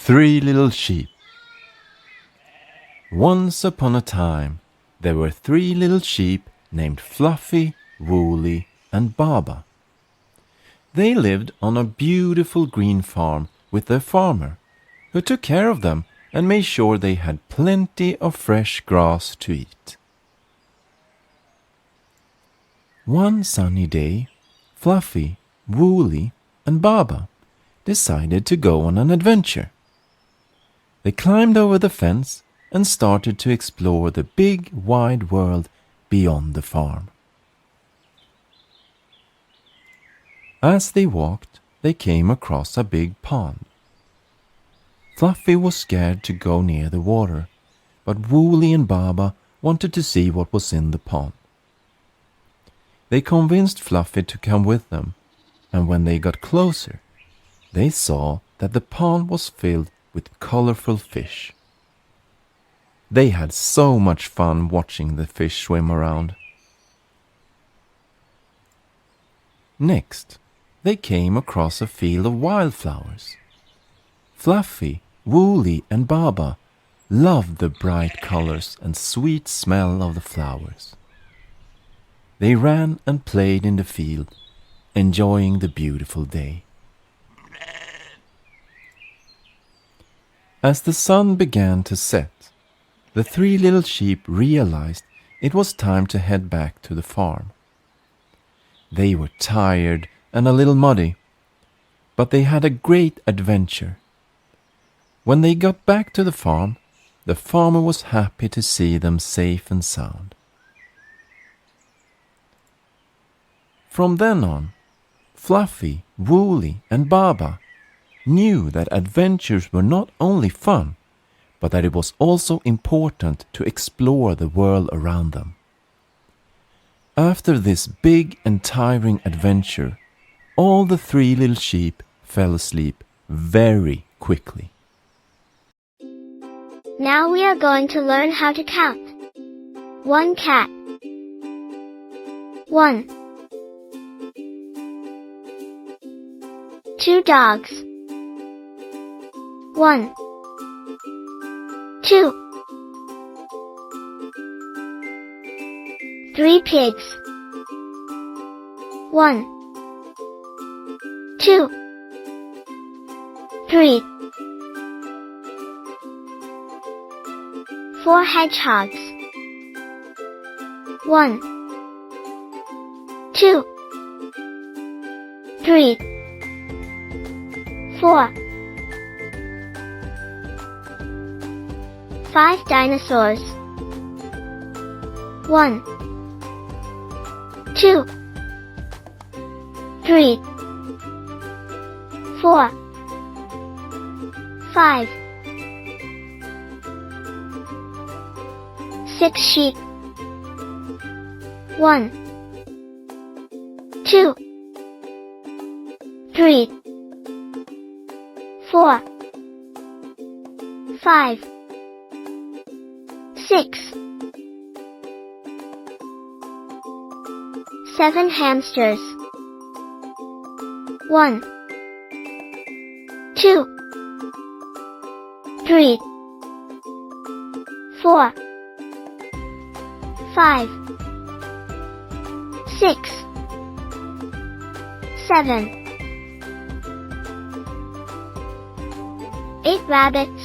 Three Little Sheep. Once upon a time, there were 3 little sheep named Fluffy, Woolly, and Baba. They lived on a beautiful green farm with their farmer, who took care of them and made sure they had plenty of fresh grass to eat. One sunny day, Fluffy, Woolly, and Baba decided to go on an adventure. They climbed over the fence and started to explore the big, wide world beyond the farm. As they walked, they came across a big pond. Fluffy was scared to go near the water, but Woolly and Baba wanted to see what was in the pond. They convinced Fluffy to come with them, and when they got closer, they saw that the pond was filled with colorful fish. They had so much fun watching the fish swim around. Next, they came across a field of wildflowers. Fluffy, Woolly, and Baba loved the bright colors and sweet smell of the flowers. They ran and played in the field, enjoying the beautiful day. As the sun began to set, the 3 little sheep realized it was time to head back to the farm. They were tired and a little muddy, but they had a great adventure. When they got back to the farm, the farmer was happy to see them safe and sound. From then on, Fluffy, Woolly, and Baba knew that adventures were not only fun, but that it was also important to explore the world around them. After this big and tiring adventure, all the 3 little sheep fell asleep very quickly. Now we are going to learn how to count. 1 cat. 1. 2 dogs. 1. 2. 3 pigs. 1. 2. 3. 4 hedgehogs. 1. 2. 3. 4. 5 dinosaurs. 1. 2. 3. 4. 5. 6 sheep. 1. 2. 3. 4. 5. 6. 7 hamsters. 1. 2. 3. 4. 5. 6. 7. 8 rabbits.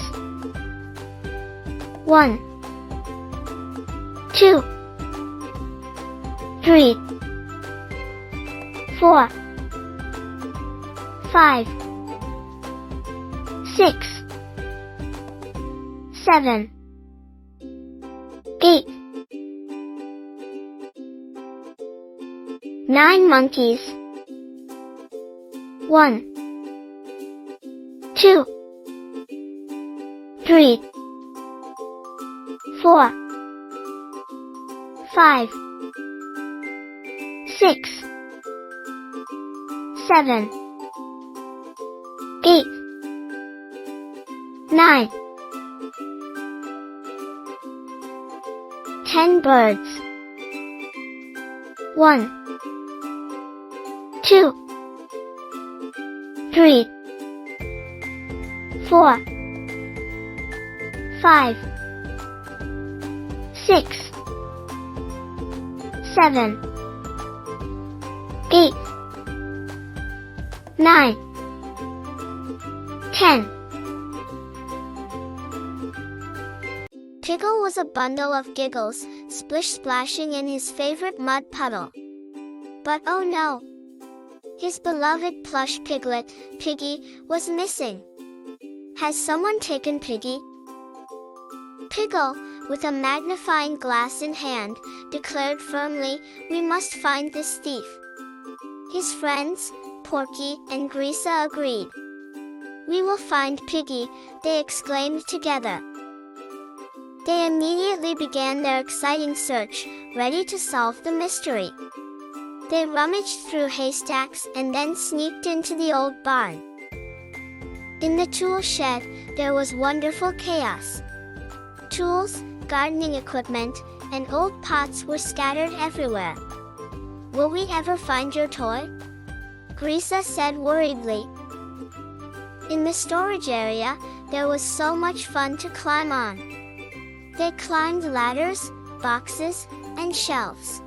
1. 2. 3. 4. 5. 6. 7. 8. 9 monkeys. 1. 2. 3. 4. 5. 6. 7. 8. 9. 10 birds. 1. 2. 3. 4. 5, 6, 7, 8, 9, 10. Piggle was a bundle of giggles, splish-splashing in his favorite mud puddle. But oh no! His beloved plush piglet, Piggy, was missing. Has someone taken Piggy? Piggle, with a magnifying glass in hand, declared firmly, "We must find this thief." His friends, Porky and Grisa, agreed. "We will find Piggy," they exclaimed together. They immediately began their exciting search, ready to solve the mystery. They rummaged through haystacks and then sneaked into the old barn. In the tool shed, there was wonderful chaos. Tools, gardening equipment, and old pots were scattered everywhere. "Will we ever find your toy?" Grisa said worriedly. In the storage area, there was so much fun to climb on. They climbed ladders, boxes, and shelves.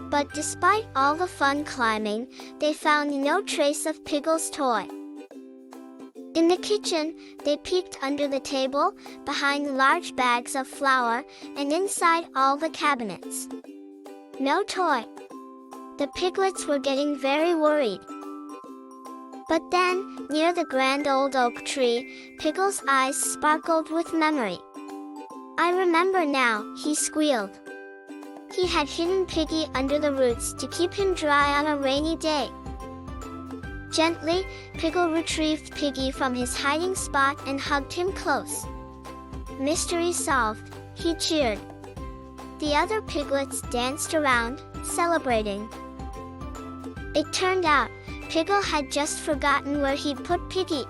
But despite all the fun climbing, they found no trace of Piggle's toy. In the kitchen, they peeked under the table, behind large bags of flour, and inside all the cabinets. No toy. The piglets were getting very worried. But then, near the grand old oak tree, Piggle's eyes sparkled with memory. "I remember now," he squealed. He had hidden Piggy under the roots to keep him dry on a rainy day. Gently, Piggle retrieved Piggy from his hiding spot and hugged him close. "Mystery solved," he cheered. The other piglets danced around, celebrating. It turned out, Piggle had just forgotten where he'd put Piggy.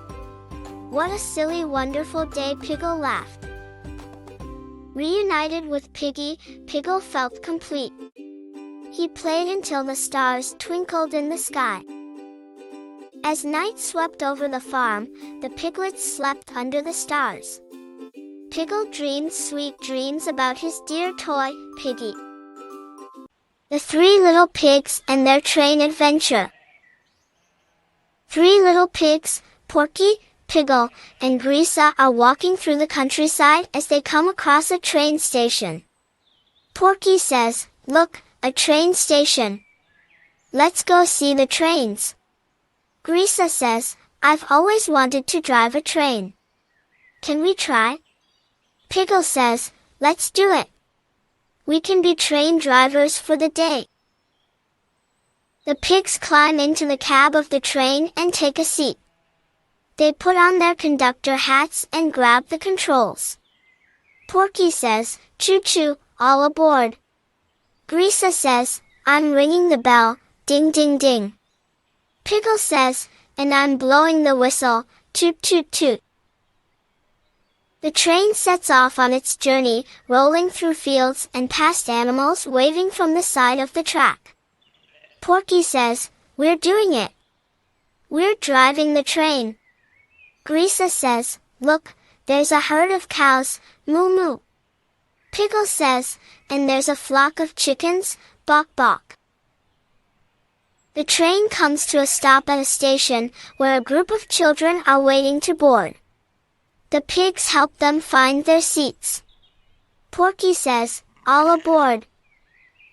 What a silly, wonderful day, Piggle laughed. Reunited with Piggy, Piggle felt complete. He played until the stars twinkled in the sky. As night swept over the farm, the piglets slept under the stars. Piggle dreamed sweet dreams about his dear toy, Piggy. The Three Little Pigs and Their Train Adventure. 3 little pigs, Porky, Piggle, and Grisa, are walking through the countryside as they come across a train station. Porky says, "Look, a train station. Let's go see the trains." Grisa says, "I've always wanted to drive a train. Can we try?" Piggle says, "Let's do it. We can be train drivers for the day." The pigs climb into the cab of the train and take a seat. They put on their conductor hats and grab the controls. Porky says, "Choo-choo, all aboard." Grisa says, "I'm ringing the bell, ding ding ding." Piggle says, "And I'm blowing the whistle, toot toot toot." The train sets off on its journey, rolling through fields and past animals waving from the side of the track. Porky says, "We're doing it. We're driving the train." Grisa says, "Look, there's a herd of cows, moo moo." Piggle says, "And there's a flock of chickens, bawk bawk." The train comes to a stop at a station, where a group of children are waiting to board. The pigs help them find their seats. Porky says, "All aboard.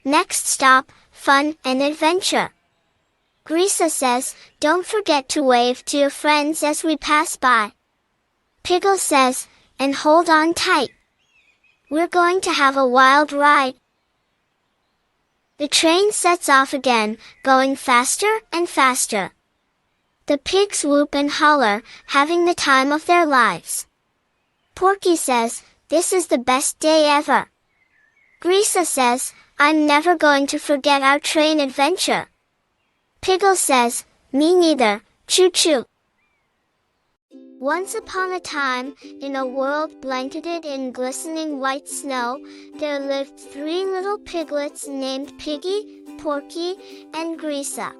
Next stop, fun and adventure." Grisa says, "Don't forget to wave to your friends as we pass by." Piggle says, "And hold on tight. We're going to have a wild ride." The train sets off again, going faster and faster. The pigs whoop and holler, having the time of their lives. Porky says, "This is the best day ever." Grisa says, "I'm never going to forget our train adventure." Piggle says, "Me neither, choo-choo." Once upon a time, in a world blanketed in glistening white snow, there lived 3 little piglets named Piggy, Porky, and Grisa.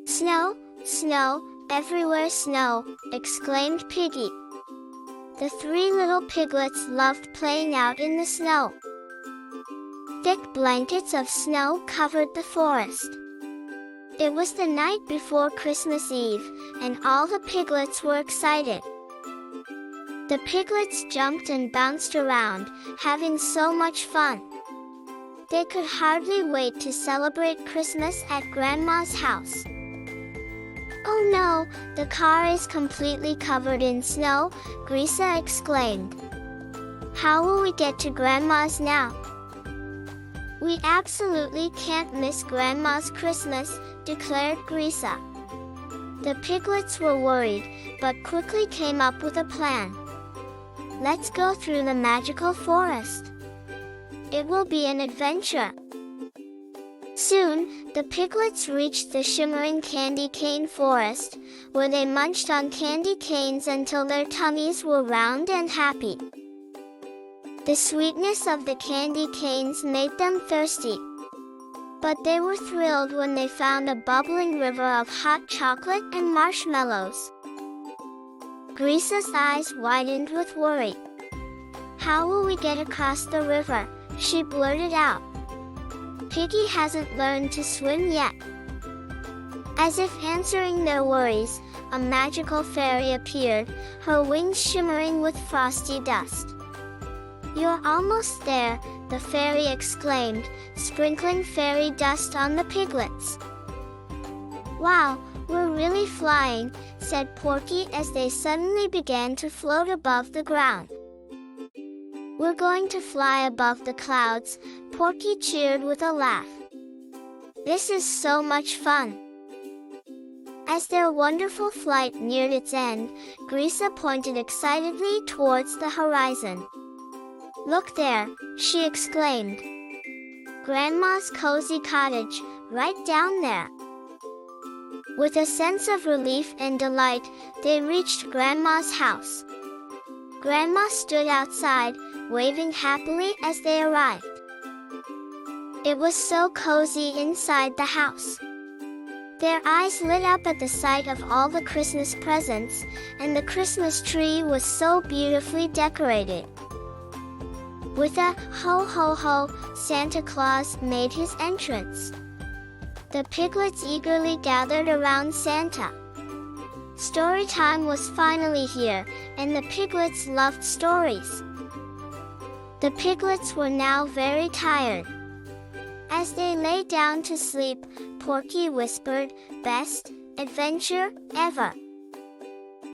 "Snow, snow, everywhere snow," exclaimed Piggy. The three little piglets loved playing out in the snow. Thick blankets of snow covered the forest. It was the night before Christmas Eve, and all the piglets were excited. The piglets jumped and bounced around, having so much fun. They could hardly wait to celebrate Christmas at Grandma's house. "Oh no, the car is completely covered in snow," Grisa exclaimed. "How will we get to Grandma's now?" "We absolutely can't miss Grandma's Christmas," declared Grisa. The piglets were worried, but quickly came up with a plan. "Let's go through the magical forest. It will be an adventure." Soon, the piglets reached the shimmering candy cane forest, where they munched on candy canes until their tummies were round and happy. The sweetness of the candy canes made them thirsty. But they were thrilled when they found a bubbling river of hot chocolate and marshmallows. Grisa's eyes widened with worry. "How will we get across the river?" she blurted out. "Piggy hasn't learned to swim yet." As if answering their worries, a magical fairy appeared, her wings shimmering with frosty dust. "You're almost there," the fairy exclaimed, sprinkling fairy dust on the piglets. "Wow, we're really flying," said Porky as they suddenly began to float above the ground. "We're going to fly above the clouds," Porky cheered with a laugh. "This is so much fun." As their wonderful flight neared its end, Grisa pointed excitedly towards the horizon. "Look there," she exclaimed. "Grandma's cozy cottage, right down there." With a sense of relief and delight, they reached Grandma's house. Grandma stood outside, waving happily as they arrived. It was so cozy inside the house. Their eyes lit up at the sight of all the Christmas presents, and the Christmas tree was so beautifully decorated. With a "ho ho ho," Santa Claus made his entrance. The piglets eagerly gathered around Santa. Storytime was finally here, and the piglets loved stories. The piglets were now very tired. As they lay down to sleep, Porky whispered, "Best adventure ever."